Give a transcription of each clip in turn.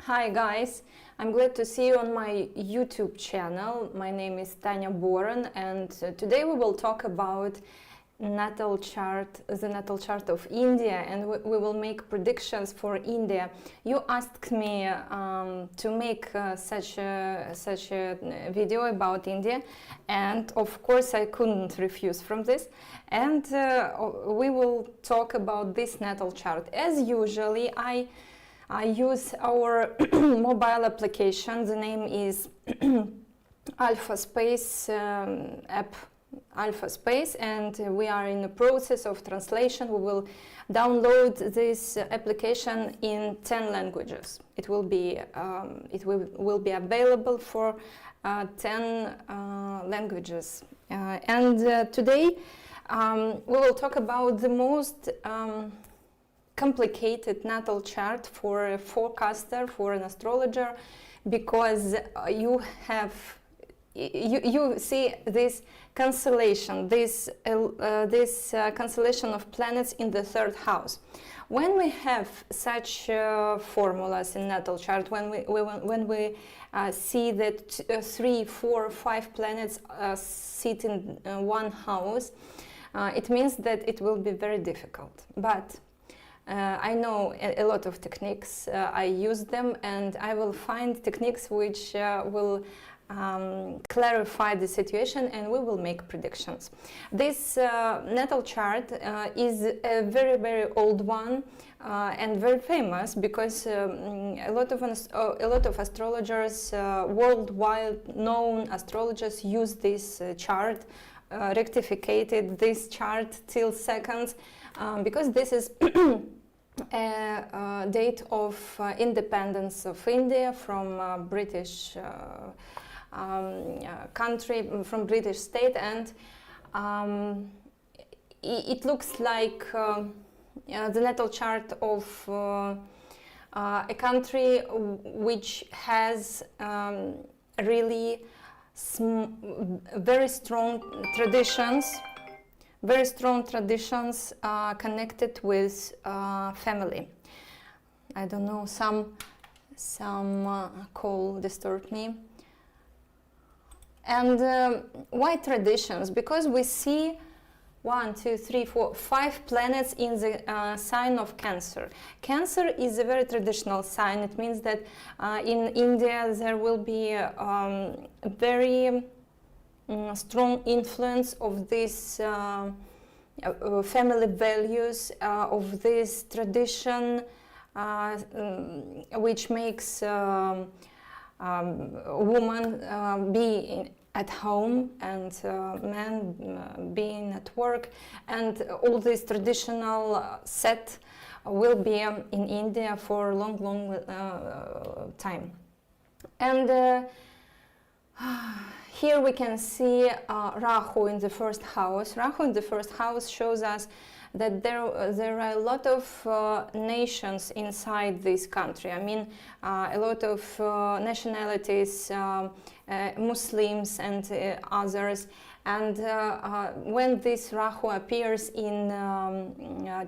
Hi guys, I'm glad to see you on my YouTube channel. My name is Tanya Boran, and today we will talk about natal chart, the natal chart of India, and we will make predictions for India. You asked me to make such a video about India, and of course I couldn't refuse from this. And we will talk about this natal chart. As usually, I use our mobile application. The name is Alpha Space app, Alpha Space, and we are in the process of translation. We will download this application in 10 languages. It will be available for 10 languages. Today we will talk about the most complicated natal chart for a forecaster, for an astrologer, because you see this constellation, this constellation of planets in the third house. When we have such formulas in natal chart, when we see that 3, 4, 5 planets sit in one house, it means that it will be very difficult. But I know a lot of techniques, I use them, and I will find techniques which will clarify the situation, and we will make predictions. This natal chart is a very, very old one and very famous, because a lot of astrologers, worldwide known astrologers, use this chart, rectificated this chart till seconds, because this is a date of independence of India from British country, from British state, and it looks like the natal chart of a country which has really very strong traditions connected with family. I don't know, some call disturbed me. And why traditions? Because we see 1, 2, 3, 4, 5 planets in the sign of Cancer. Cancer is a very traditional sign. It means that in India there will be a very strong influence of this family values, of this tradition, which makes woman be at home and man being at work, and all this traditional set will be in India for a long time. And here we can see Rahu in the first house. Rahu in the first house shows us that there are a lot of nations inside this country. I mean, a lot of nationalities, Muslims and others. And when this Rahu appears in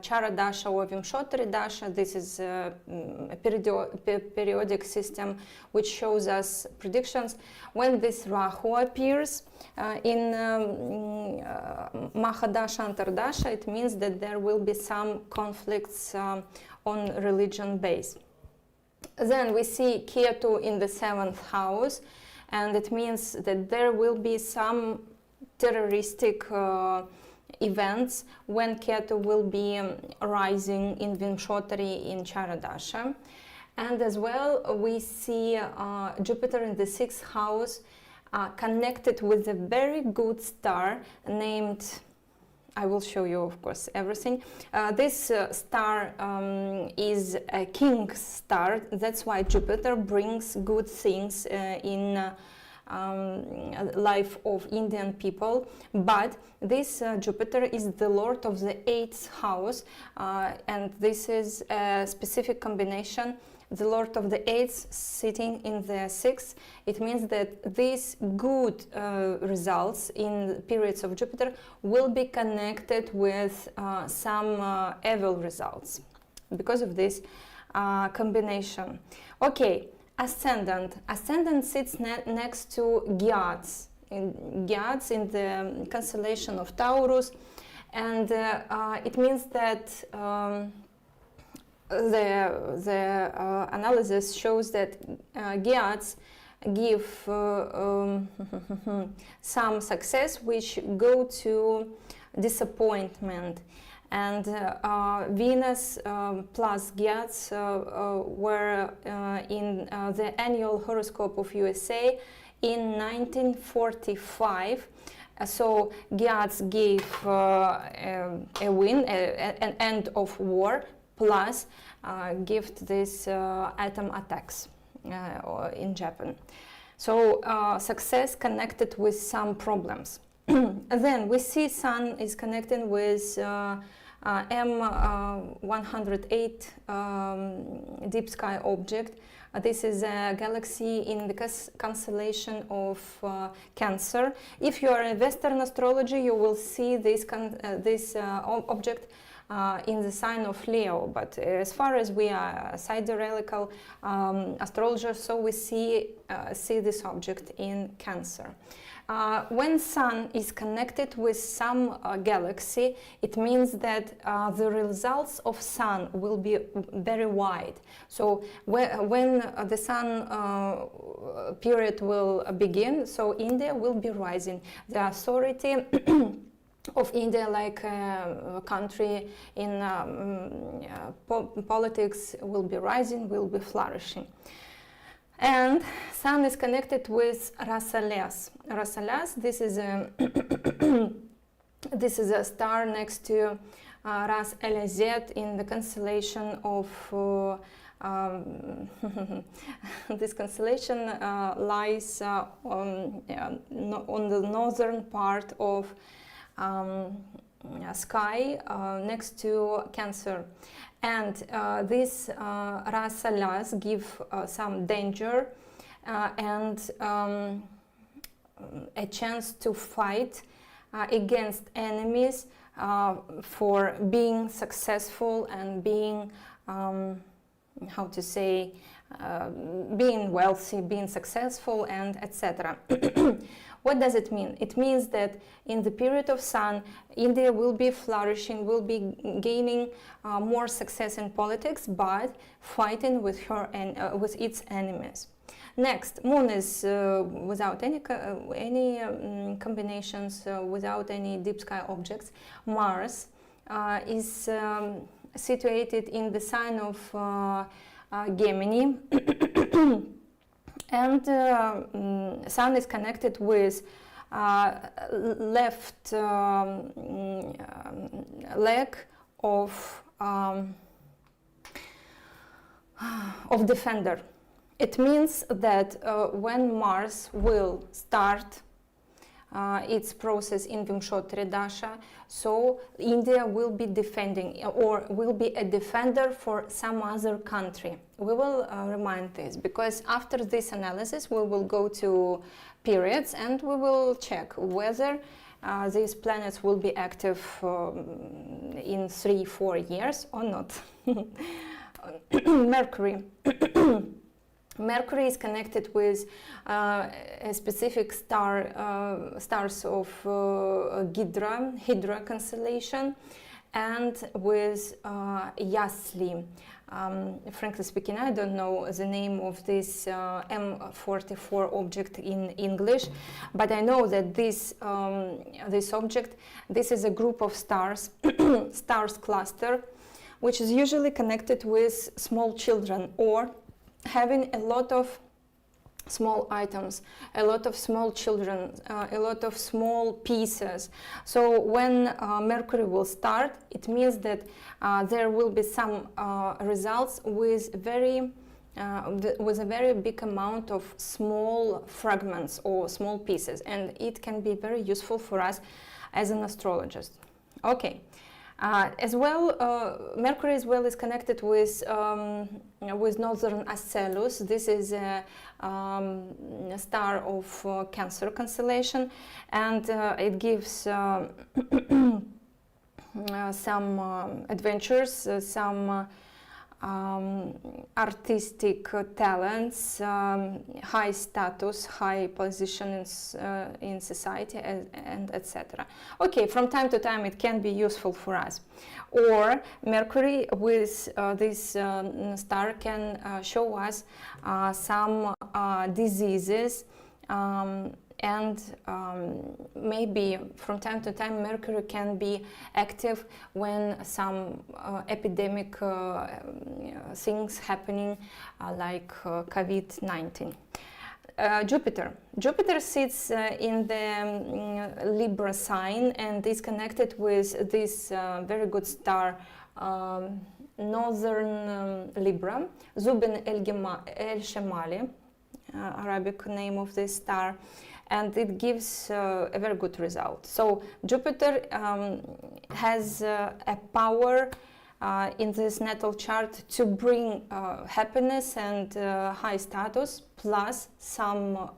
Chara Dasha or Vimshottari Dasha, this is a periodic system which shows us predictions. When this Rahu appears in Mahadasha, Antardasha, it means that there will be some conflicts on religion base. Then we see Ketu in the 7th house, and it means that there will be some terroristic events when Ketu will be rising in Vimshottari in Charadasha. And as well we see Jupiter in the 6th house connected with a very good star named, I will show you of course everything. This star is a king's star. That's why Jupiter brings good things in life of Indian people, but this Jupiter is the lord of the 8th house, and this is a specific combination. The lord of the 8th sitting in the 6th, it means that these good results in periods of Jupiter will be connected with some evil results. Because of this, combination. Okay, ascendant. Ascendant sits next to Geats in the constellation of Taurus, and it means that the analysis shows that Geats give some success which go to disappointment, and Venus plus Geats were in the annual horoscope of USA in 1945. So Geats gave a win, an end of war, plus gift this atom attacks in Japan. So success connected with some problems. Then we see Sun is connecting with M108 deep sky object. This is a galaxy in the constellation of Cancer. If you are in Western astrology, you will see this object in the sign of Leo, but as far as we are sidereal astrologers, so we see this object in Cancer. When Sun is connected with some galaxy, it means that the results of Sun will be very wide. So when the Sun period will begin, so India will be rising. The authority of India, like a country in politics, will be rising, will be flourishing. And Sun is connected with Rasales. Rasales, this is a this is a star next to Ras El Zed in the constellation of this constellation lies on the northern part of sky next to Cancer. And this Rasales give some danger and a chance to fight against enemies for being successful and being, how to say, being wealthy, being successful, and etc. What does it mean? It means that in the period of Sun, India will be flourishing, will be gaining more success in politics, but fighting with with its enemies. Next, Moon is without any combinations, without any deep sky objects. Mars is situated in the sign of Gemini. And Sun is connected with left leg of defender. It means that when Mars will start its process in Vimshottari Dasha, so India will be defending or will be a defender for some other country. We will remind this, because after this analysis we will go to periods and we will check whether these planets will be active in 3-4 years or not. Mercury. Mercury is connected with a specific stars of Hydra constellation, and with Yasli. Frankly speaking, I don't know the name of this M44 object in English, but I know that this object, this is a group of stars, stars cluster, which is usually connected with small children or having a lot of small items, a lot of small children, a lot of small pieces. So when Mercury will start, it means that there will be some results with a very big amount of small fragments or small pieces, and it can be very useful for us as an astrologist. Okay. As well, Mercury as well is connected with Northern Ascellus. This is a star of Cancer constellation, and it gives some adventures, some artistic talents, high status, high position in society, and etc. Okay, from time to time it can be useful for us. Or Mercury with this star can show us some diseases, and maybe from time to time Mercury can be active when some epidemic things happening, like COVID-19. Jupiter sits in the Libra sign and is connected with this very good star, Northern Libra, Zubin el-Shemali, Arabic name of this star, and it gives a very good result. So Jupiter has a power in this natal chart to bring happiness and high status, plus some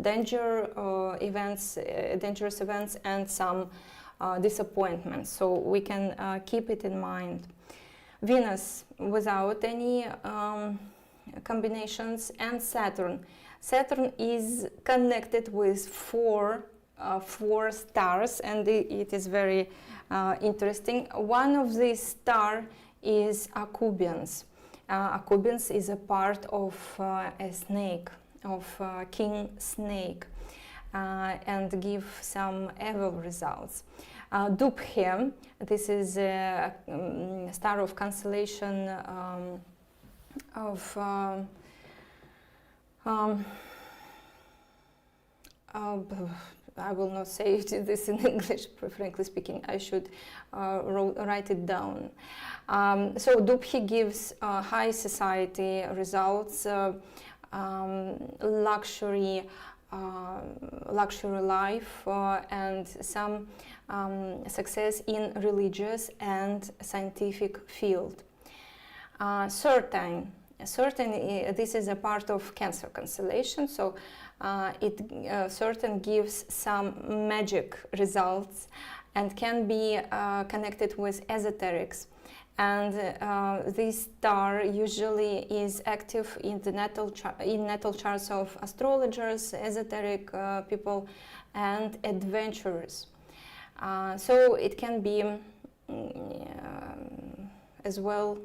dangerous events and some disappointments. So we can keep it in mind. Venus without any combinations, and Saturn. Saturn is connected with four stars, and it is very interesting. One of these stars is Acubians. Acubians is a part of a snake, of king snake, and give some evil results. Dubhe, this is a star of constellation of I will not say this in English, frankly speaking. I should write it down. So Dubhe gives high society results, luxury life, and some success in religious and scientific field. Certain, this is a part of Cancer constellation, so certain gives some magic results and can be connected with esoterics. And this star usually is active in the natal charts of astrologers, esoteric people, and adventurers. So it can be as well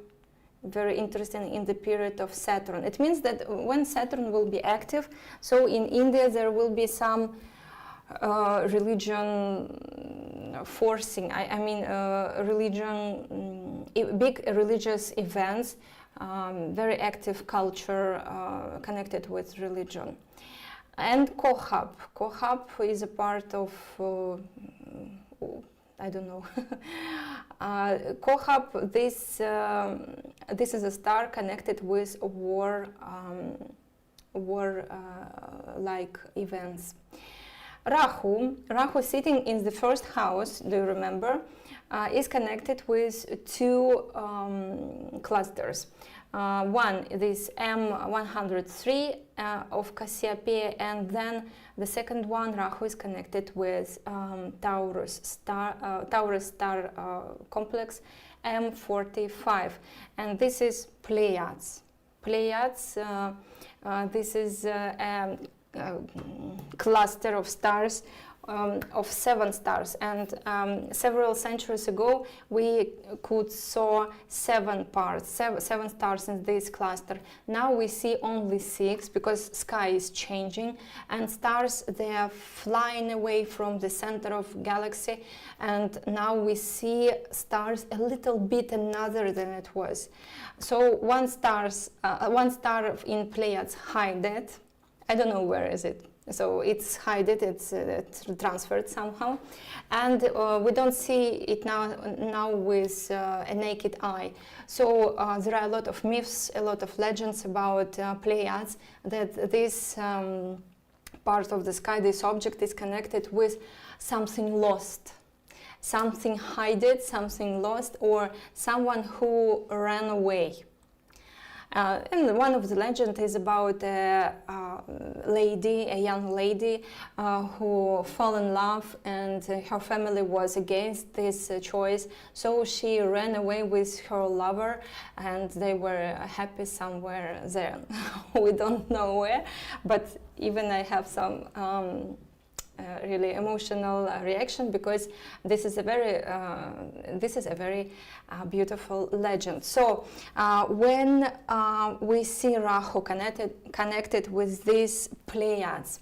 very interesting in the period of Saturn. It means that when Saturn will be active, so in India there will be some religion forcing, big religious events, very active culture connected with religion. And Kohab is a part of I don't know. Kohab, this is a star connected with war-like events. Rahu sitting in the first house, do you remember, is connected with two clusters. One, this M103 of Cassiopeia, and then the second one, Rahu, is connected with Taurus star complex M45, and this is Pleiades. Pleiades, this is a cluster of stars, of 7 stars, and several centuries ago we could saw 7 stars in this cluster. Now we see only 6 because sky is changing and stars, they are flying away from the center of galaxy, and now we see stars a little bit another than it was. So one star in Pleiades hidden. I don't know where is it. So it's hidden, it's transferred somehow, and we don't see it now with a naked eye. So there are a lot of myths, a lot of legends about Pleiades, that this part of the sky, this object, is connected with something lost, something hidden, something lost, or someone who ran away. And one of the legends is about a young lady who fell in love, and her family was against this choice. So she ran away with her lover, and they were happy somewhere there. We don't know where, but even I have some really emotional reaction, because this is a very beautiful legend. So when we see Rahu connected with these Pleiades,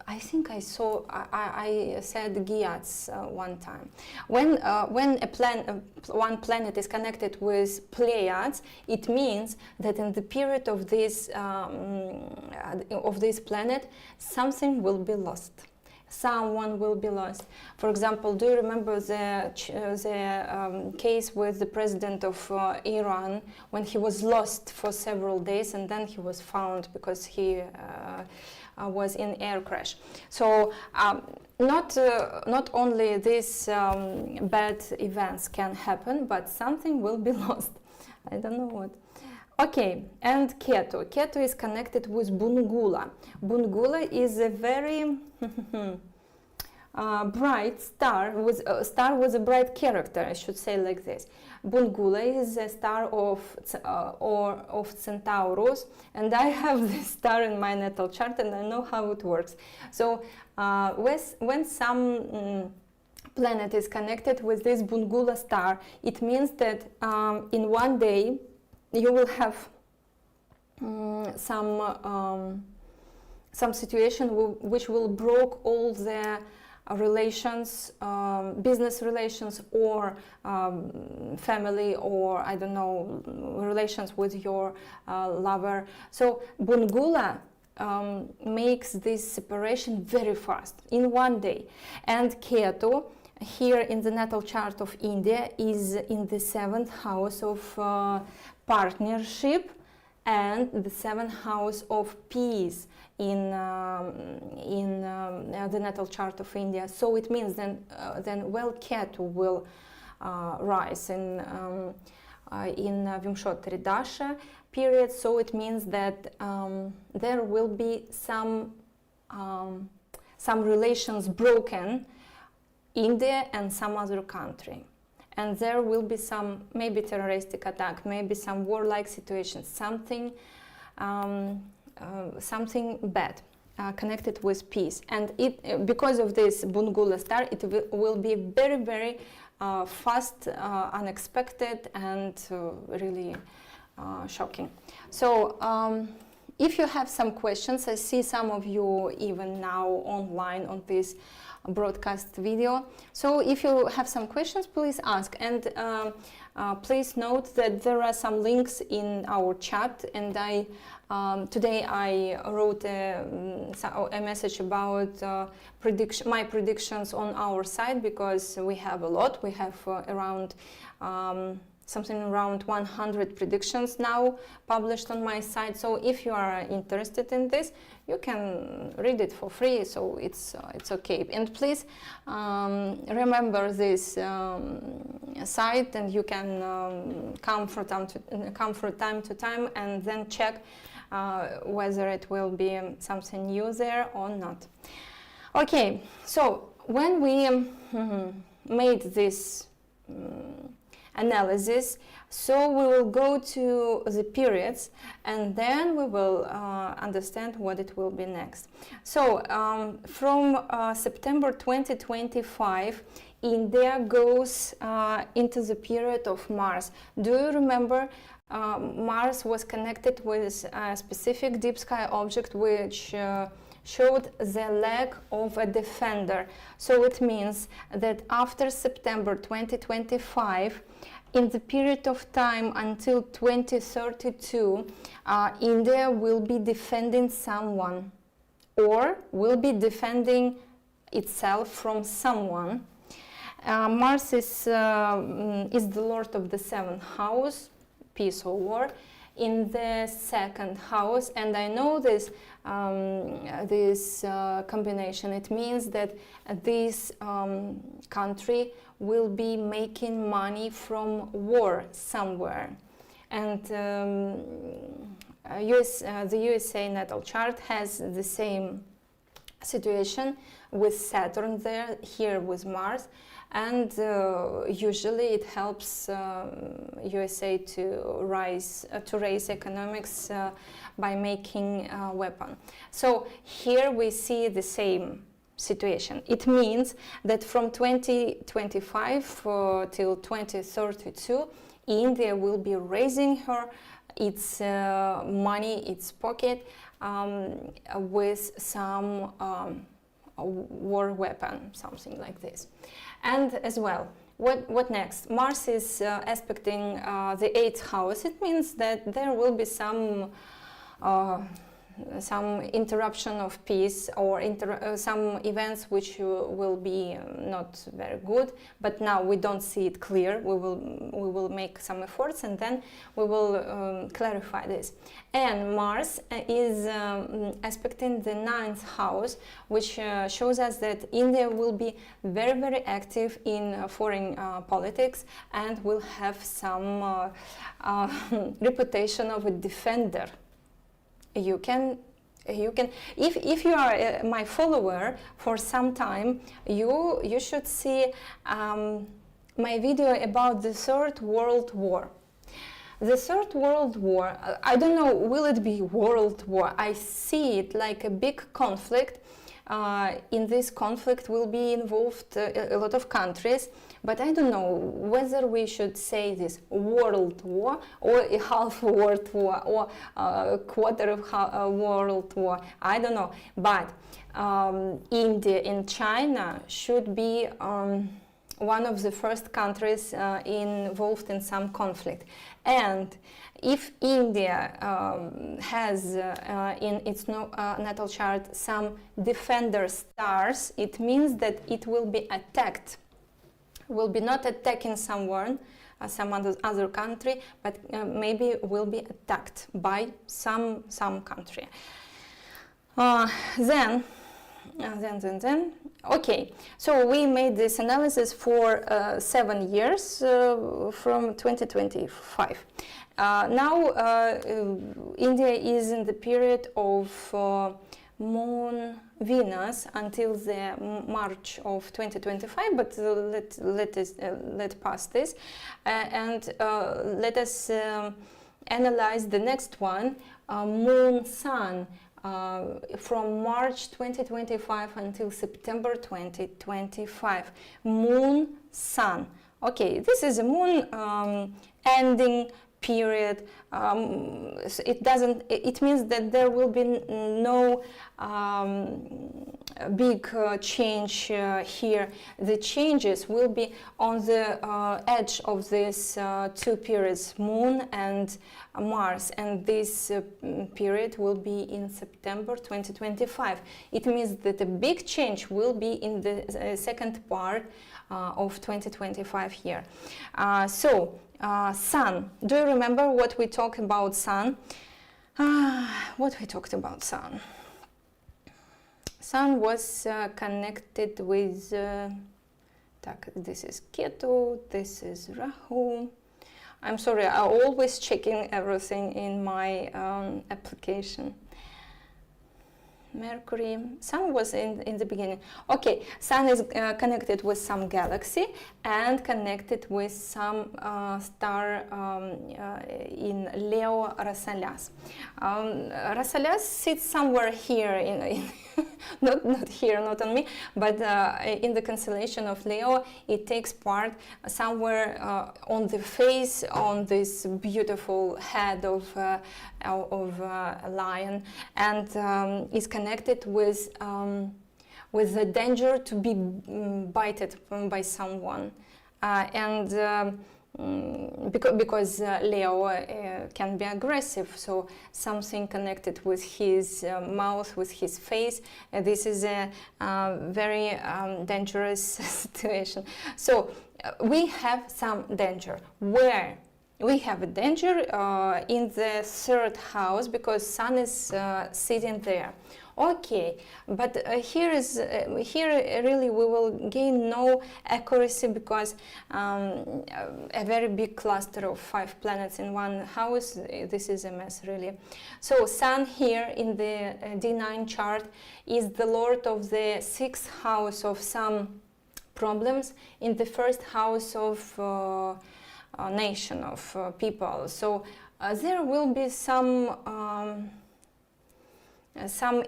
I think I said Giats one time. When one planet is connected with Pleiades, it means that in the period of this planet, something will be lost. Someone will be lost. For example, do you remember the case with the president of Iran, when he was lost for several days and then he was found because he was in air crash? So not only these bad events can happen, but something will be lost. I don't know what. Okay, and Ketu. Ketu is connected with Bungula. Bungula is a very bright star, star with a bright character, I should say like this. Bungula is a star of Centaurus, and I have this star in my natal chart, and I know how it works. So when some planet is connected with this Bungula star, it means that in one day you will have some situation which will break all the relations, business relations, or family, or I don't know, relations with your lover. So Bungula makes this separation very fast in one day. And Ketu, here in the natal chart of India, is in the 7th house of partnership and the 7th house of peace in the natal chart of India. So it means then Ketu will rise in Vimshottari Dasha period. So it means that there will be some relations broken, India and some other country, and there will be some maybe terroristic attack, maybe some warlike situation, something bad connected with peace. And because of this Bungula star, it will be very, very fast, unexpected, and really shocking. So if you have some questions, I see some of you even now online on this broadcast video. So if you have some questions, please ask. And please note that there are some links in our chat, and today I wrote a message about my predictions on our site, because we have a lot. We have around something around 100 predictions now published on my site. So if you are interested in this, you can read it for free, so it's okay. And please remember this site, and you can come from time to time and then check whether it will be something new there or not. Okay, so when we made this analysis, so we will go to the periods, and then we will understand what it will be next. So from September 2025, India goes into the period of Mars. Do you remember Mars was connected with a specific deep sky object which showed the leg of a defender? So it means that after September 2025, in the period of time until 2032, India will be defending someone, or will be defending itself from someone. Mars is the lord of the 7th house, peace or war, in the 2nd house, and I know this combination. It means that this country will be making money from war somewhere, And the USA natal chart has the same situation with Saturn there, here with Mars, and usually it helps USA to raise economics by making a weapon. So here we see the same situation. It means that from 2025 till 2032, India will be raising its money, its pocket, with some war weapon, something like this. And as well, what next? Mars is aspecting the 8th house. It means that there will be some interruption of peace, or some events which will be not very good, but now we don't see it clear. We will make some efforts, and then we will clarify this. And Mars is aspecting the 9th house, which shows us that India will be very, very active in foreign politics, and will have some reputation of a defender. You can, if you are my follower for some time, you should see my video about the Third World War. The Third World War, I don't know, will it be World War? I see it like a big conflict. In this conflict will be involved a lot of countries, but I don't know whether we should say this World War, or a half World War, or a quarter of World War. I don't know, but India and China should be one of the first countries involved in some conflict. And if India has in its natal chart some defender stars, it means that it will be attacked. Will be not attacking someone, some other country, but maybe will be attacked by some country. Then, okay, so we made this analysis for 7 years from 2025. Now India is in the period of Moon Venus until the March of 2025, but let pass this and let us analyze the next one, Moon Sun, from March 2025 until September 2025. Moon Sun. Okay, this is a moon ending period. It means that there will be no big change here. The changes will be on the edge of these two periods, Moon and Mars, and this period will be in September 2025. It means that a big change will be in the second part of 2025 here. Sun. Do you remember what we talked about Sun? What we talked about Sun? Sun was connected with, this is Ketu, this is Rahu. I'm sorry, I'm always checking everything in my application. Mercury. Sun was in the beginning. Okay, Sun is connected with some galaxy and connected with some star in Leo Rassalas. Rassalas sits somewhere here in not here, not on me, but in the constellation of Leo. It takes part somewhere on the face, on this beautiful head of a lion, and is connected with the danger to be bited by someone, because Leo can be aggressive, so something connected with his mouth, with his face. This is a very dangerous situation. So we have some danger. Where we have a danger in the third house because Sun is sitting there. Okay, but here really we will gain no accuracy because a very big cluster of 5 planets in one house, this is a mess really. So Sun here in the D9 chart is the lord of the 6th house of some problems, in the 1st house of nation, of people. So there will be some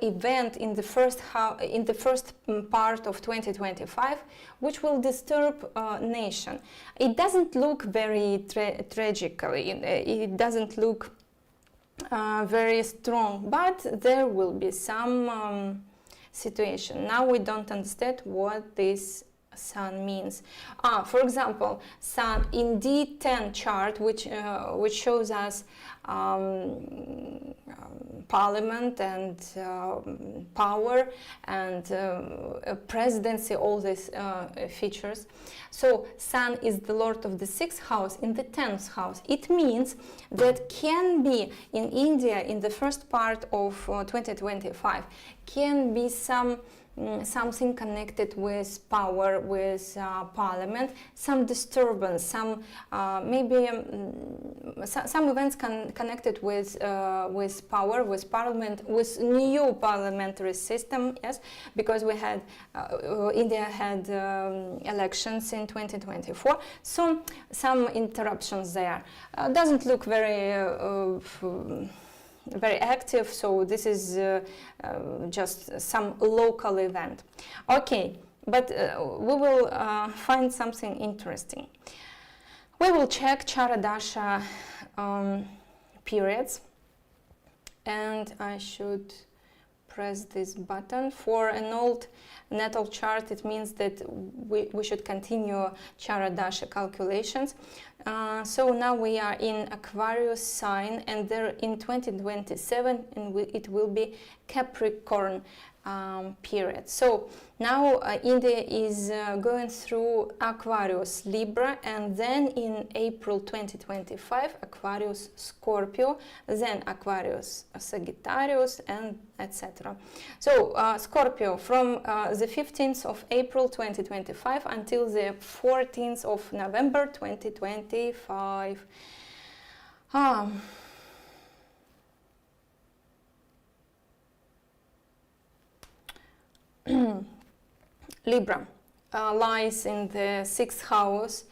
event in the first part of 2025 which will disturb nation. It doesn't look very tragically, it doesn't look very strong, but there will be some situation. Now we don't understand what this Sun means. For example, Sun in D10 chart, which shows us parliament and power and presidency, all these features. So Sun is the lord of the 6th house in the 10th house. It means that can be in India in the first part of 2025 can be something connected with power, with parliament, some disturbance, some maybe some events connected with power, with parliament, with new parliamentary system. Yes, because we had India had elections in 2024, so some interruptions there. Doesn't look very active, so this is just some local event. Okay, but we will find something interesting. We will check Chara Dasha periods, and I should press this button. For an old natal chart, it means that we should continue Chara Dasha calculations. So now we are in Aquarius sign, and there in 2027 it will be Capricorn period. So now India is going through Aquarius Libra, and then in April 2025 Aquarius Scorpio, then Aquarius Sagittarius, and etc. So Scorpio from the 15th of April 2025 until the 14th of November 2025. Libra lies in the 6th house,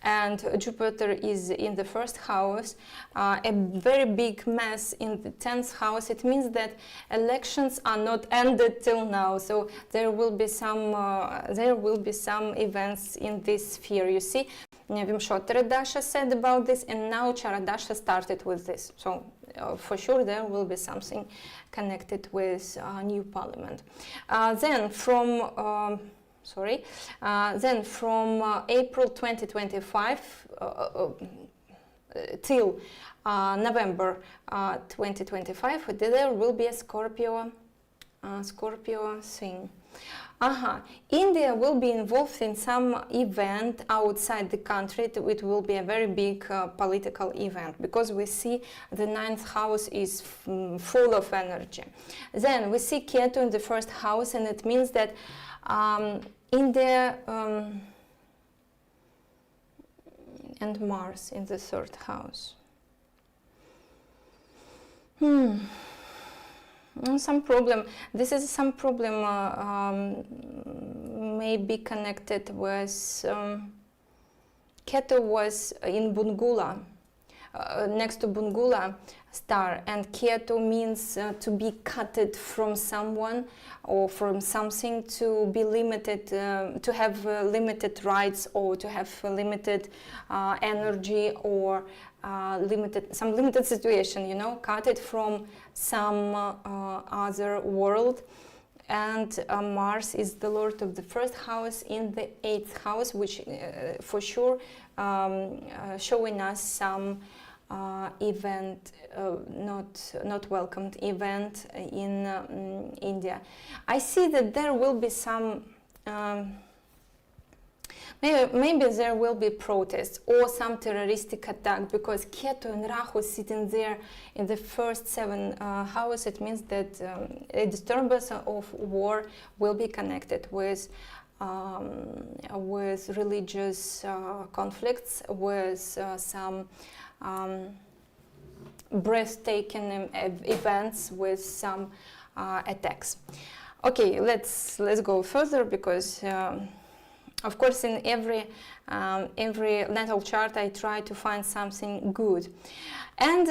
and Jupiter is in the 1st house. A very big mess in the 10th house. It means that elections are not ended till now, so there will be some events in this sphere. You see, Vimshottara Dasha said about this, and now Chara Dasha started with this. So for sure there will be something connected with new parliament. Then from April 2025 till November 2025, there will be a Scorpio thing. India will be involved in some event outside the country. It will be a very big political event, because we see the 9th house is full of energy. Then we see Ketu in the 1st house, and it means that India and Mars in the 3rd house. Some problem. This is some problem may be connected with Ketu was in Bungula, next to Bungula star, and Ketu means to be cutted from someone or from something, to be limited, to have limited rights, or to have limited energy, or some limited situation, you know, cut it from some other world. And Mars is the lord of the 1st house in the 8th house, which for sure showing us some event, not welcomed event in India. I see that there will be some Maybe there will be protests or some terroristic attack, because Ketu and Rahu sitting there in the first 7 house. It means that a disturbance of war will be connected with religious conflicts, with some breathtaking events, with some attacks. Okay, let's go further, because of course in every natal chart I try to find something good, and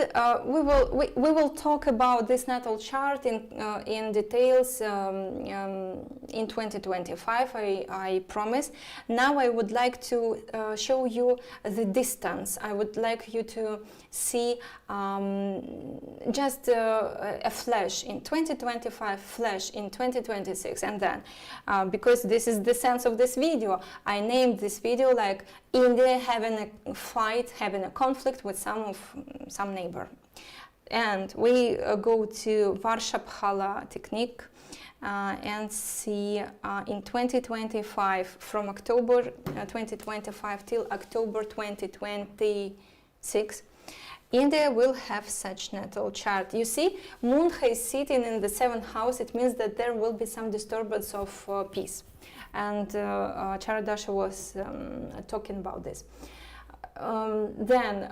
we will talk about this natal chart in details in 2025. I promise. Now I would like to show you the distance. I would like you to see just a flash in 2025, flash in 2026, and then because this is the sense of this video, I named this video like India having a fight, having a conflict with some neighbor. And we go to Varshaphala technique and see in 2025, from October 2025 till October 2026, India will have such natal chart. You see, Moon is sitting in the 7th house. It means that there will be some disturbance of peace. And Dasha was talking about this. Then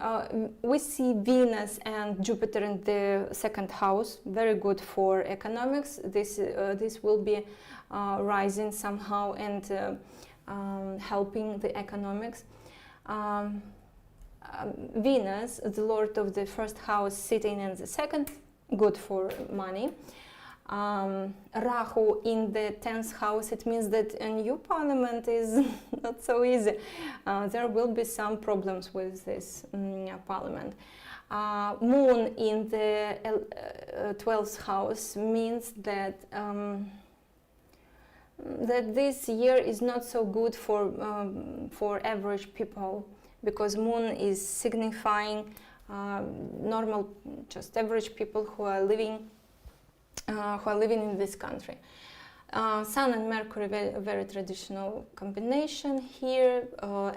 we see Venus and Jupiter in the 2nd house, very good for economics. This will be rising somehow and helping the economics. Venus, the lord of the 1st house, sitting in the 2nd, good for money. Rahu in the 10th house, it means that a new parliament is not so easy. There will be some problems with this parliament. Moon in the 12th house means that that this year is not so good for average people, because Moon is signifying normal, just average people who are living in this country. Sun and Mercury, very traditional combination here,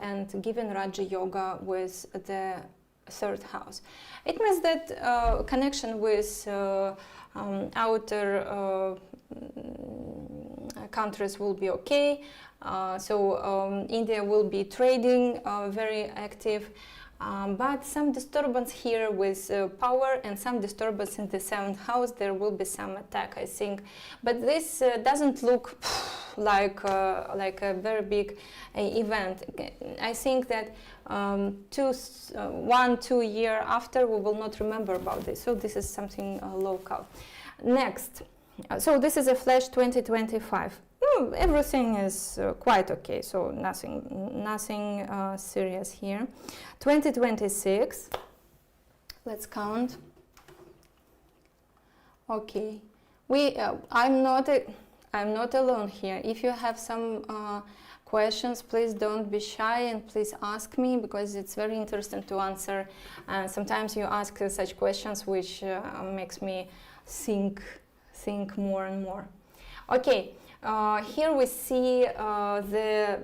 and giving Raja Yoga with the 3rd house. It means that connection with outer countries will be okay. So India will be trading very active. But some disturbance here with power, and some disturbance in the 7th house. There will be some attack, I think. But this doesn't look like a very big event. I think that 1-2 years after, we will not remember about this. So this is something local. Next. So this is a flash 2025. Everything is quite okay, so nothing serious here. 2026, let's count. Okay, I'm not alone here. If you have some questions, please don't be shy and please ask me, because it's very interesting to answer. Sometimes you ask such questions which makes me think more and more. Okay. Here we see the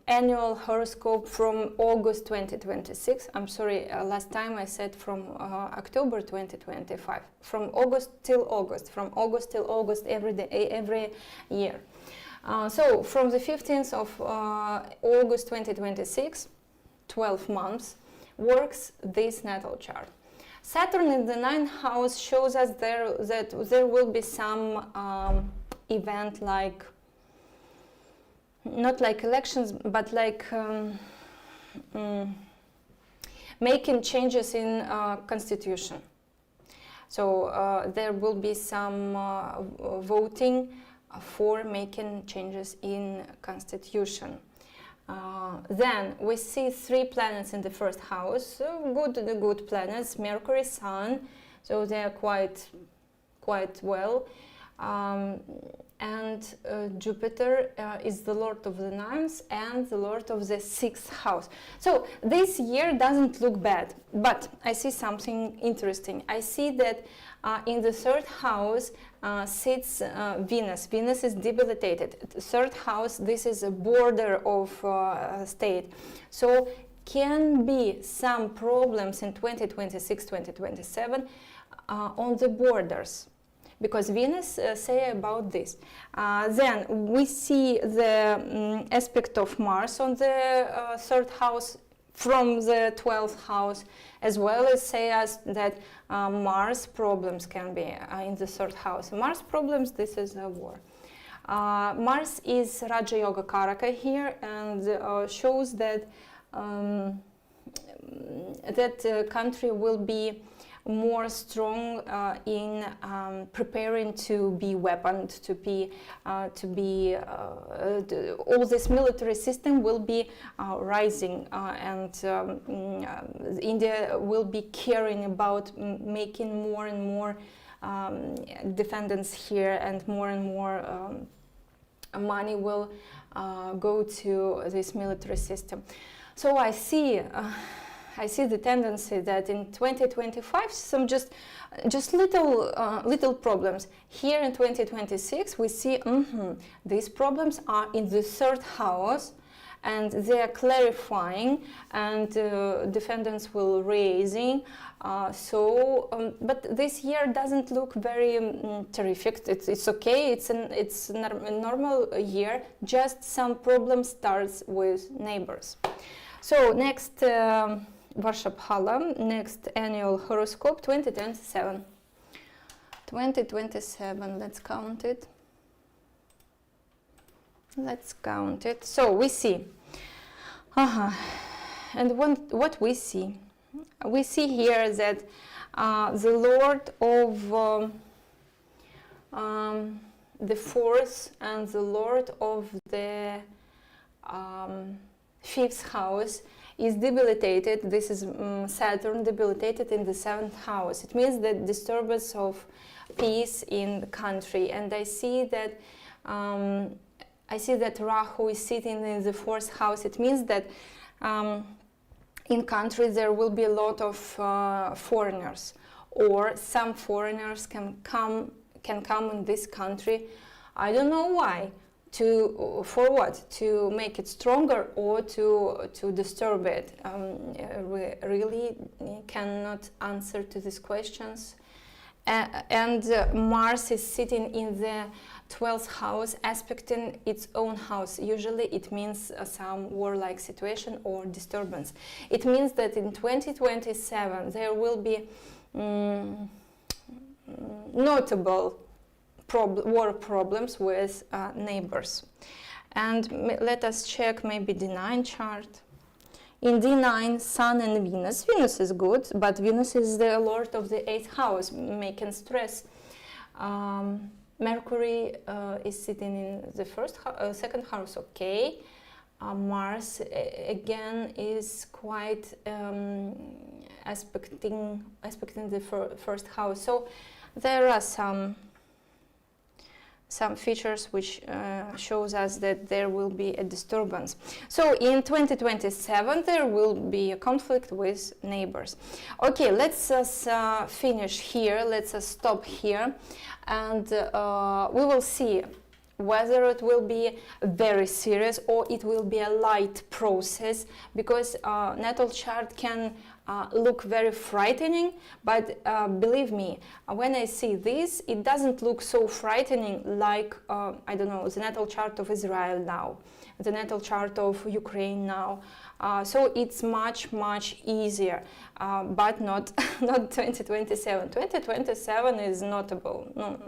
annual horoscope from August 2026. I'm sorry, last time I said from October 2025. From August till August. From August till August every day, every year. So from the 15th of August 2026, 12 months, works this natal chart. Saturn in the 9th house shows us that there will be some event, like not like elections, but like making changes in constitution. So there will be some voting for making changes in constitution. Then we see 3 planets in the 1st house, good planets, Mercury, Sun, so they are quite well. and Jupiter is the Lord of the ninth and the Lord of the sixth house. So this year doesn't look bad, but I see something interesting. I see that in the third house sits Venus. Venus is debilitated. Third house, this is a border of state. So can be some problems in 2026, 2027 on the borders, because Venus say about this. Then we see the aspect of Mars on the third house from the 12th house, as well as say us that Mars problems can be in the third house. Mars problems, this is a war. Mars is Raja Yoga Karaka here, and shows that that country will be more strong in preparing to be weaponed, all this military system will be rising, and India will be caring about making more and more defendants here, and more money will go to this military system. So I see the tendency that in 2025 some just little problems. Here in 2026 we see these problems are in the third house, and they are clarifying, and defendants will raising. But this year doesn't look very terrific. It's okay. It's a normal year. Just some problem starts with neighbors. So next. Varshaphala, next annual horoscope 2027. 2027, let's count it. Let's count it. So we see. And what we see? We see here that the Lord of the fourth and the Lord of the fifth house is debilitated. This is Saturn debilitated in the seventh house. It means that disturbance of peace in the country. And I see that Rahu is sitting in the fourth house. It means that in country there will be a lot of foreigners, or some foreigners can come in this country. I don't know why. For what? To make it stronger, or to disturb it? We really cannot answer to these questions. And Mars is sitting in the 12th house, aspecting its own house. Usually it means some warlike situation or disturbance. It means that in 2027 there will be notable war problems with neighbors. And let us check maybe D9 chart. In D9, Sun and Venus. Venus is good, but Venus is the Lord of the 8th house, making stress. Mercury is sitting in the second house, okay. Mars again is quite aspecting the first house. So there are some features which shows us that there will be a disturbance. So in 2027 there will be a conflict with neighbors. Okay, let's finish here. Let's stop here, and we will see whether it will be very serious or it will be a light process, because natal chart can look very frightening, but believe me, when I see this, it doesn't look so frightening like, I don't know, the natal chart of Israel now, the natal chart of Ukraine now. So it's much easier, but not 2027. 2027 is notable. No.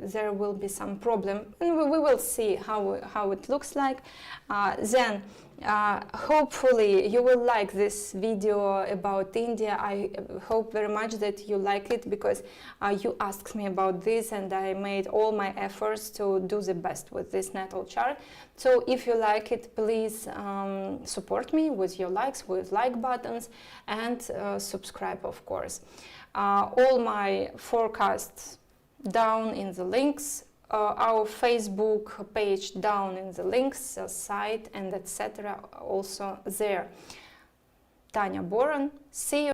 There will be some problem, and we will see how it looks like. Then hopefully you will like this video about India. I hope very much that you like it, because you asked me about this, and I made all my efforts to do the best with this natal chart. So if you like it, please support me with your likes, with like buttons, and subscribe, of course. All my forecasts down in the links, our Facebook page down in the links, site and etc. also there. Tanya Boron, see you.